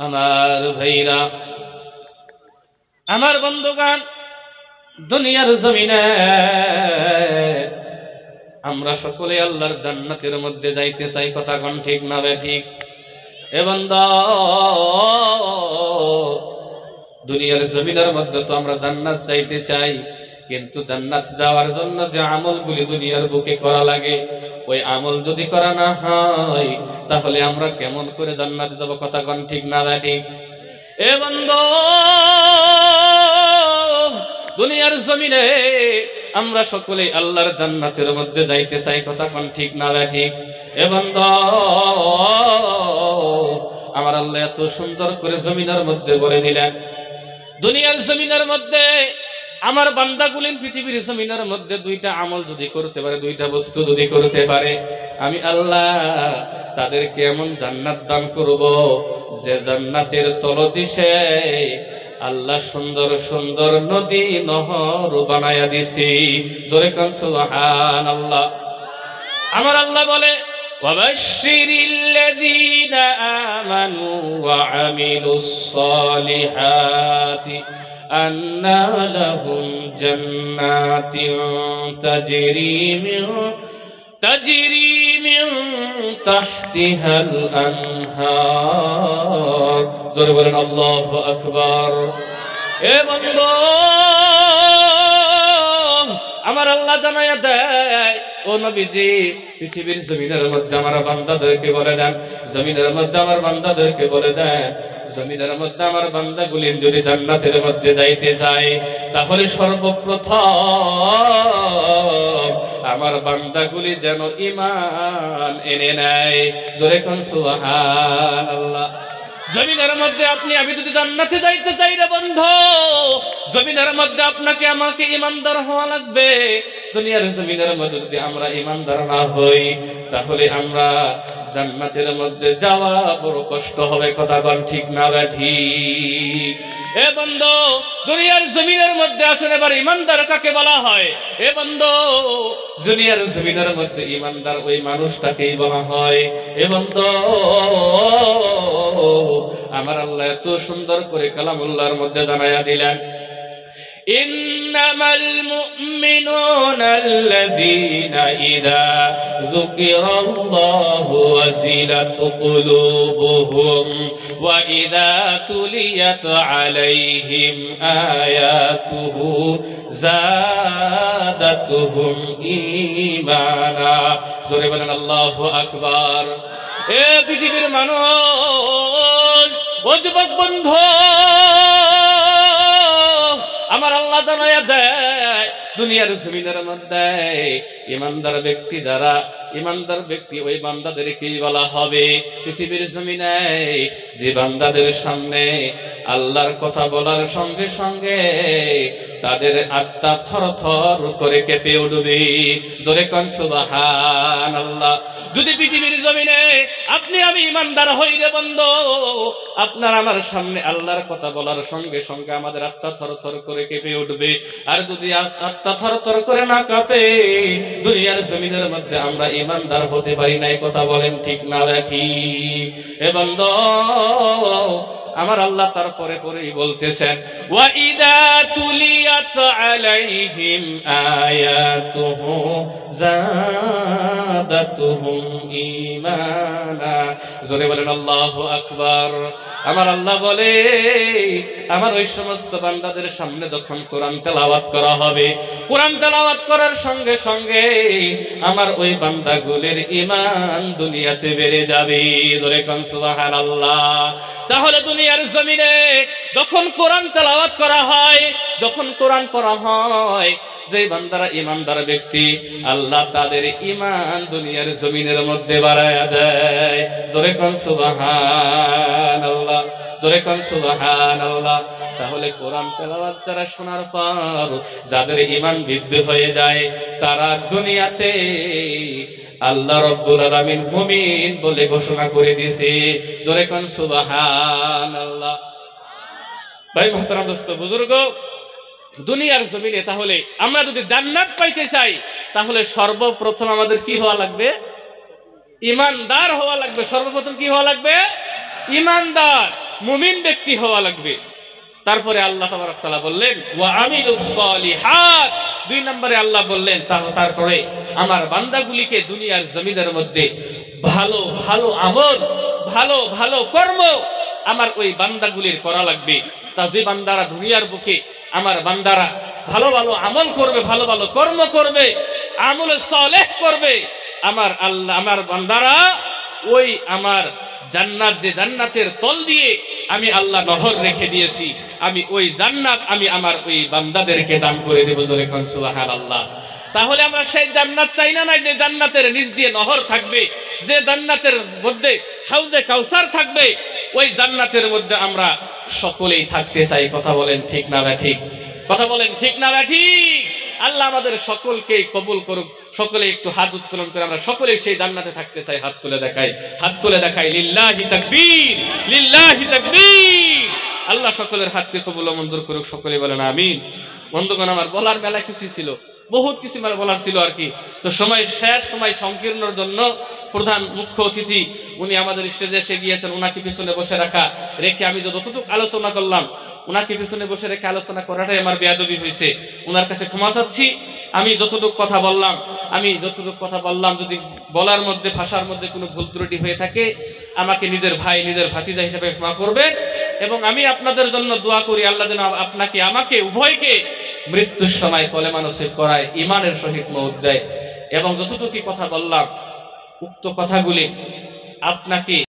আমার ভাইরা, আমার বন্ধুগণ, দুনিয়ার জমিনে আমরা সকলে আল্লাহর জান্নাতের মধ্যে যাইতে চাই। কথা কোন ঠিক না ঠিক? এ বান্দা, দুনিয়ার জমিনের মধ্যে তো আমরা জান্নাত চাইতে চাই, কিন্তু জান্নাত যাওয়ার জন্য যে আমলগুলি দুনিয়ার বুকে করা লাগে, ওই আমল যদি করা না হয় তাহলে আমরা কেমন করে জান্নাতে যাব? কথা কোন ঠিক না ঠিক? এ বান্দা, দুনিয়ার জমিনে আমরা সকলে আল্লাহর জান্নাতের মধ্যে যাইতে চাই। কথা কোন ঠিক না ঠিক? এ বান্দা, আমার আল্লাহ এত সুন্দর করে জমিনের মধ্যে বলে দিলেন, দুনিয়ার জমিনের মধ্যে আমার বান্দাগুলি পৃথিবীর জমিনের মধ্যে দুইটা আমল যদি করতে পারে, দুইটা বস্তু যদি করতে পারে, আমি আল্লাহ তাদেরকে এমন জান্নাত দান করব যে জান্নাতের তলদেশে আল্লাহ সুন্দর সুন্দর নদী নহর বানায়া দিছি। জোরে কোন সুবহানাল্লাহ। আমার আল্লাহ বলে, ওয়াবাশশিরিল্লাযীনা আমানু ওয়া আমিলুস সালিহাতি আন্না লাহুম জান্নাতিন তাজরি মিন তাহতিহাল আনহার। জোরে বলেন আল্লাহু আকবার। এ বন্ধু, আমার আল্লাহ জানায়া দেয়, ও নবীজি, পৃথিবীর জমিনের মধ্যে আমার বান্দাদেরকে বলে দেন, জমিনের মধ্যে আমার বান্দাদেরকে বলে দেন, জমিনের মধ্যে আমার বান্দাগুলি যদি জান্নাতের মধ্যে যাইতে চায় তাহলে সর্বপ্রথম আমার বান্দাগুলি যেন ঈমান এনে নেয়। জোরে কোন সুবহানাল্লাহ। জমিনের মধ্যে আপনি আমি যদি জান্নাতে যাইতে চাই রে বন্ধু, জমিনের মধ্যে আপনাকে আমাকে ঈমানদার হওয়া লাগবে। দুনিয়ার জমিনের মধ্যে যদি আমরা ঈমানদার না হই তাহলে আমরা জান্নাতের মধ্যে যাওয়া বড় কষ্ট হবে। কথা কোন ঠিক না ঠিক? এ বন্ধু, দুনিয়ার জমিনের মধ্যে আসলে এবার ঈমানদার কাকে বলা হয়? এ বন্ধু, দুনিয়ার জমিনের মধ্যে ঈমানদার ওই মানুষটাকেই বলা হয়। এ বন্ধু, আমার আল্লাহ এত সুন্দর করে কালামুল্লাহর মধ্যে জানায়া দিলেন, ইন্নামাল মুমিনুনা আল্লাযীনা ইযা যুকিরাল্লাহু ওয়াজিলাত কুলুবুহুম ওয়া ইযা তুলিয়াত আলাইহিম আয়াতুহু যাদাতুহুম ঈমানা। জোরে বলেন আল্লাহু আকবার। এ পৃথিবীর মানুষ, ও যুবক বন্ধু, আমার আল্লাহ জানায়া দেয়, দুনিয়ার জমিনের মধ্যে ঈমানদার ব্যক্তি যারা, ঈমানদার ব্যক্তি ওই বান্দাদেরকেই বলা হবে। পৃথিবীর জমিনে যে বান্দাদের সামনে আল্লাহর কথা বলার সঙ্গে সঙ্গে তাদের আত্মা থরথর করে কেঁপে উঠবে। জোরে কোন সুবহানাল্লাহ। যদি পৃথিবীর জমিনে আপনি আমি ঈমানদার হই রে বন্ধু, আপনার আমার সামনে আল্লাহর কথা বলার সঙ্গে সঙ্গে আমাদের আত্মা থরথর করে কেঁপে উঠবে। আর যদি আত্মা থরথর করে না কাঁপে, দুনিয়ার জমিনের মধ্যে আমরা ঈমানদার হতে পারি নাই। কথা বলেন ঠিক না ঠিক? এ বন্ধু, আমার আল্লাহ তারপরে পরেই বলতেছেন, ওয়া ইযা তুলিয়াত আলাইহিম আয়াতুহু যাদাতুহুম ঈমানা। জোরে বলেন আল্লাহু আকবার। আমার আল্লাহ বলে, আমার ওই সমস্ত বান্দাদের সামনে যখন কোরআন তেলাওয়াত করা হবে, কোরআন তেলাওয়াত করার সঙ্গে সঙ্গে আমার ওই বান্দাগুলির ঈমান দুনিয়াতে বেড়ে যাবে। জোরে কোন সুবহানাল্লাহ। তাহলে দুনিয়ার জমিনে যখন কোরআন তেলাওয়াত করা হয়, যখন কোরআন পড়া হয়, যে বান্দারা ঈমানদার ব্যক্তি, আল্লাহ তাদের ঈমান দুনিয়ার জমিনের মধ্যে বাড়ায়া দেয়। জোরে কোন সুবহানাল্লাহ, জোরে কোন সুবহানাল্লাহ। তাহলে কোরআন তেলাওয়াত যারা শোনার পর যাদের ঈমান বৃদ্ধি হয়ে যায়, তারা দুনিয়াতে আল্লাহ রাব্বুল আলামিন মুমিন বলে ঘোষণা করে দিয়েছে। জোরে কোন সুবহানাল্লাহ। ভাই মুহতারাম দোস্ত বুজুর্গ, দুনিয়ার জমিনে তাহলে আমরা যদি জান্নাত পাইতে চাই তাহলে সর্বপ্রথম আমাদের কি হওয়া লাগবে? ঈমানদার হওয়া লাগবে। সর্বপ্রথম কি হওয়া লাগবে? ঈমানদার। মুমিন ব্যক্তি হওয়া লাগবে। তারপরে আল্লাহ তাবারক তাআলা বললেন ওয়া আমিলুস সলিহাত, 2 নম্বরে আল্লাহ বললেন তারপরে আমার বান্দাগুলিকে দুনিয়ার জমিনের মধ্যে ভালো ভালো আমল, ভালো ভালো কর্ম আমার ওই বান্দাগুলির করা লাগবে। তা যে বান্দারা দুনিয়ার বুকে আমার বান্দারা ভালো ভালো আমল করবে, ভালো ভালো কর্ম করবে, আমলে সালেহ করবে, আমার আল্লাহ আমার বান্দারা ওই আমার জান্নাত, যে জান্নাতের তল দিয়ে আমি আল্লাহ নহর রেখে দিয়েছি, আমি ওই জান্নাত আমি আমার ওই বান্দাদেরকে দান করে দেব। জোরে কোন সুবহানাল্লাহ। তাহলে আমরা সেই জান্নাত চাই না, যে জান্নাতের নিচ দিয়ে নহর থাকবে, যে জান্নাতের মধ্যে হাউজে কাউসার থাকবে, ওই জান্নাতের মধ্যে আমরা সকলেই থাকতে চাই। কথা বলেন ঠিক না ঠিক? কথা বলেন ঠিক না ঠিক? আল্লাহ আমাদের সকলকে কবুল করুক। সকলে একটু হাত উত্তোলন করে আমরা সকলে সেই জান্নাতে থাকতে চাই। হাত তুলে দেখাই, হাত তুলে দেখাই। লিল্লাহি তাকবীর, লিল্লাহি তাকবীর। আল্লাহ সকলের হাতকে কবুল ও মঞ্জুর করুক। সকলে বলেন আমিন। বন্ধুগণ, আমার বলার মেলা কিছু ছিল, বহুত কিছু বলার ছিল আর কি। তো সময় শেষ, সময় সংকীর্ণর জন্য প্রধান মুখ্য অতিথি উনি আমাদের স্টেজে এসে গিয়েছেন। ওনাকে পিছনে বসে রেখে আমি যতটুকু আলোচনা করলাম, ওনাকে পিছনে বসে রেখে আলোচনা করাটাই আমার বেয়াদবি হয়েছে। ওনার কাছে ক্ষমা চাচ্ছি। আমি যতটুকু কথা বললাম, যদি বলার মধ্যে ভাষার মধ্যে কোনো ভুল ত্রুটি হয়ে থাকে আমাকে নিজের ভাই, নিজের ভাতিজা হিসেবে ক্ষমা করবেন। এবং আমি আপনাদের জন্য দোয়া করি আল্লাহ যেন আপনাকে, আমাকে, উভয়কে মৃত্যুর সময় কলেমা নসিব করায়, ঈমানের সহিত মওত দেয়। এবং যতটুকু কথা বললাম উক্ত কথাগুলি আপনাকে